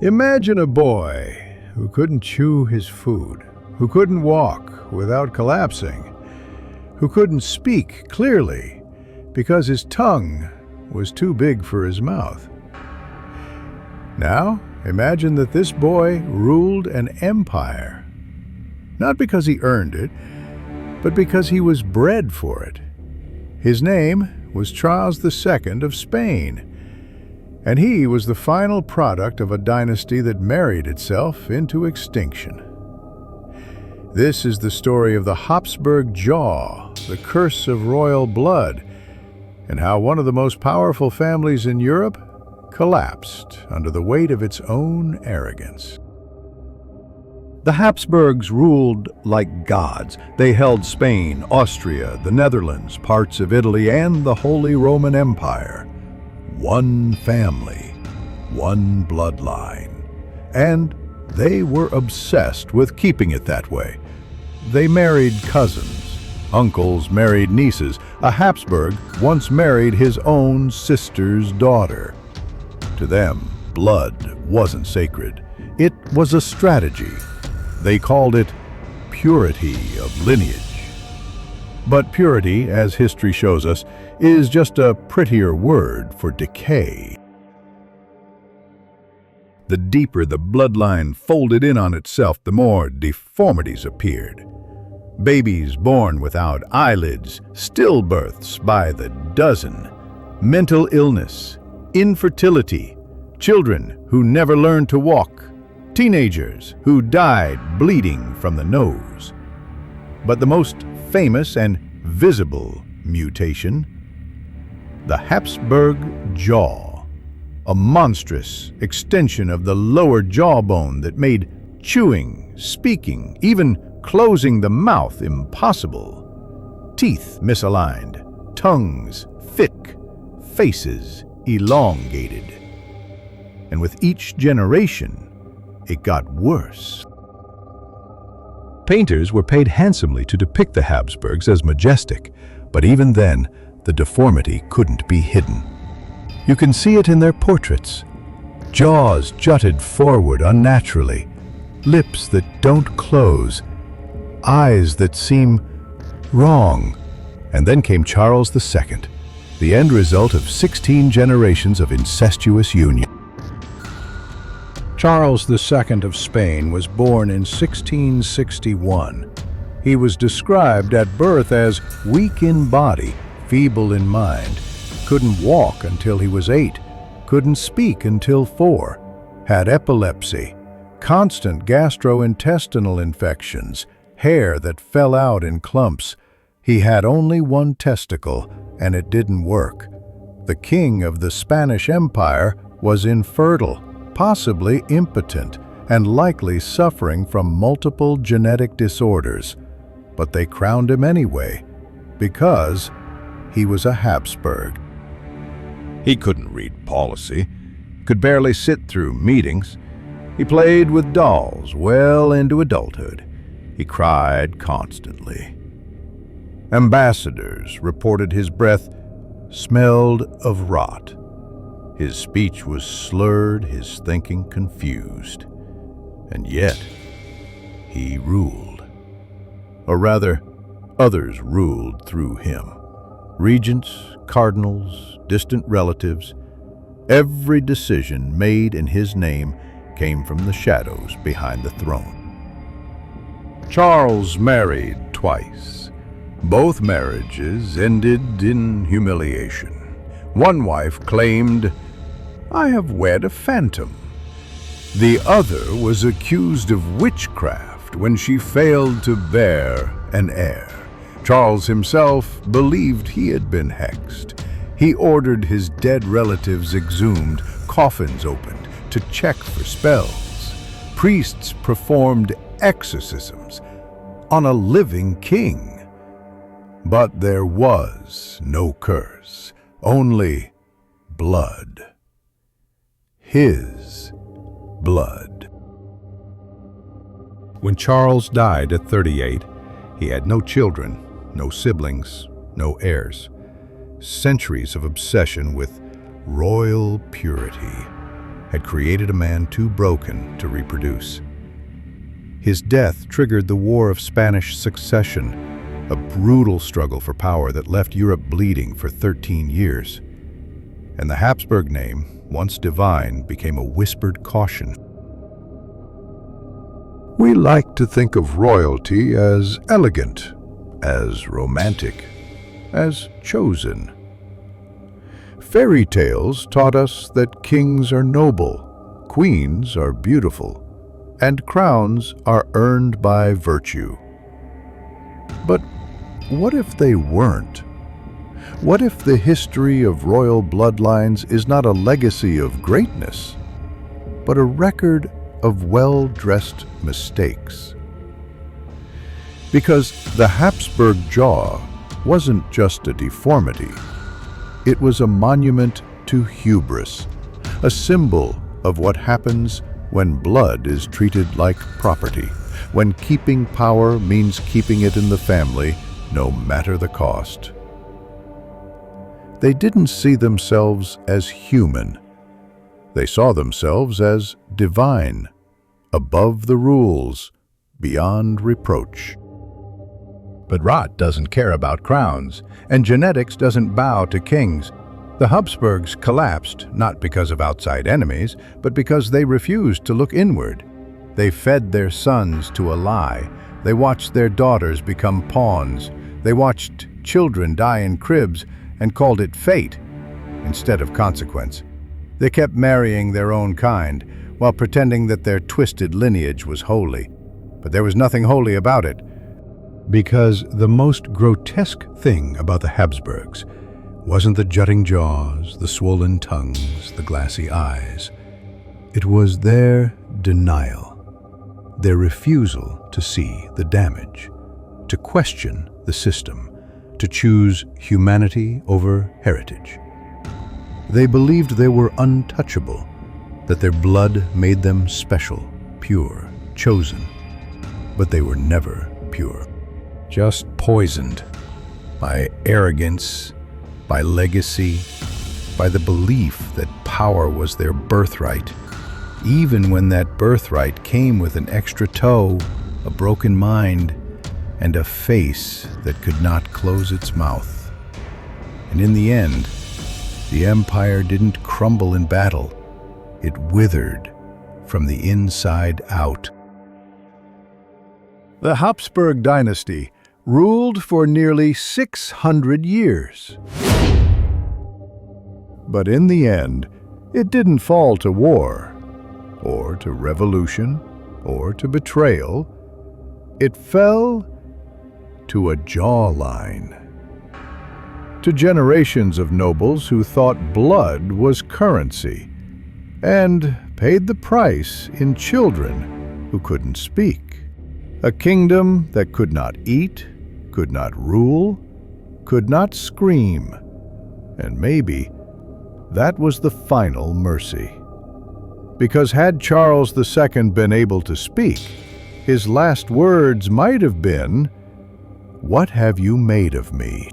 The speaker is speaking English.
Imagine a boy who couldn't chew his food, who couldn't walk without collapsing, who couldn't speak clearly because his tongue was too big for his mouth. Now, imagine that this boy ruled an empire, not because he earned it, but because he was bred for it. His name was Charles II of Spain, and he was the final product of a dynasty that married itself into extinction. This is the story of the Habsburg jaw, the curse of royal blood, and how one of the most powerful families in Europe collapsed under the weight of its own arrogance. The Habsburgs ruled like gods. They held Spain, Austria, the Netherlands, parts of Italy, and the Holy Roman Empire. One family, one bloodline. And they were obsessed with keeping it that way. They married cousins. Uncles married nieces. A Habsburg once married his own sister's daughter. To them, blood wasn't sacred. It was a strategy. They called it purity of lineage. But purity, as history shows us, is just a prettier word for decay. The deeper the bloodline folded in on itself, the more deformities appeared. Babies born without eyelids, stillbirths by the dozen, mental illness, infertility, children who never learned to walk, teenagers who died bleeding from the nose. But the most famous and visible mutation, the Habsburg jaw, a monstrous extension of the lower jawbone that made chewing, speaking, even closing the mouth impossible. Teeth misaligned, tongues thick, faces elongated. And with each generation, it got worse. Painters were paid handsomely to depict the Habsburgs as majestic, but even then, the deformity couldn't be hidden. You can see it in their portraits. Jaws jutted forward unnaturally, lips that don't close, eyes that seem wrong. And then came Charles II, the end result of 16 generations of incestuous union. Charles II of Spain was born in 1661. He was described at birth as weak in body, feeble in mind, couldn't walk until he was 8, couldn't speak until 4, had epilepsy, constant gastrointestinal infections, hair that fell out in clumps. He had only one testicle, and it didn't work. The king of the Spanish Empire was infertile, possibly impotent, and likely suffering from multiple genetic disorders. But they crowned him anyway, because he was a Habsburg. He couldn't read policy, could barely sit through meetings. He played with dolls well into adulthood. He cried constantly. Ambassadors reported his breath smelled of rot. His speech was slurred, his thinking confused. And yet, he ruled. Or rather, others ruled through him. Regents, cardinals, distant relatives. Every decision made in his name came from the shadows behind the throne. Charles married twice. Both marriages ended in humiliation. One wife claimed, "I have wed a phantom." The other was accused of witchcraft when she failed to bear an heir. Charles himself believed he had been hexed. He ordered his dead relatives exhumed, coffins opened to check for spells. Priests performed exorcisms on a living king. But there was no curse, only blood. His blood. When Charles died at 38, he had no children, no siblings, no heirs. Centuries of obsession with royal purity. had created a man too broken to reproduce. His death triggered the War of Spanish Succession, a brutal struggle for power that left Europe bleeding for 13 years. And the Habsburg name, once divine, became a whispered caution. We like to think of royalty as elegant, as romantic, as chosen. Fairy tales taught us that kings are noble, queens are beautiful, and crowns are earned by virtue. But what if they weren't? What if the history of royal bloodlines is not a legacy of greatness, but a record of well-dressed mistakes? Because the Habsburg jaw wasn't just a deformity. It was a monument to hubris, a symbol of what happens when blood is treated like property, when keeping power means keeping it in the family, no matter the cost. They didn't see themselves as human. They saw themselves as divine, above the rules, beyond reproach. But Rot doesn't care about crowns, and genetics doesn't bow to kings. The Habsburgs collapsed not because of outside enemies, but because they refused to look inward. They fed their sons to a lie. They watched their daughters become pawns. They watched children die in cribs and called it fate instead of consequence. They kept marrying their own kind while pretending that their twisted lineage was holy. But there was nothing holy about it. Because the most grotesque thing about the Habsburgs wasn't the jutting jaws, the swollen tongues, the glassy eyes. It was their denial, their refusal to see the damage, to question the system, to choose humanity over heritage. They believed they were untouchable, that their blood made them special, pure, chosen. But they were never pure. Just poisoned by arrogance, by legacy, by the belief that power was their birthright, even when that birthright came with an extra toe, a broken mind, and a face that could not close its mouth. And in the end, the empire didn't crumble in battle. It withered from the inside out. The Habsburg dynasty ruled for nearly 600 years. But in the end, it didn't fall to war, or to revolution, or to betrayal. It fell to a jawline. To generations of nobles who thought blood was currency, and paid the price in children who couldn't speak. A kingdom that could not eat, could not rule, could not scream. And maybe that was the final mercy. Because had Charles II been able to speak, his last words might have been, "What have you made of me?"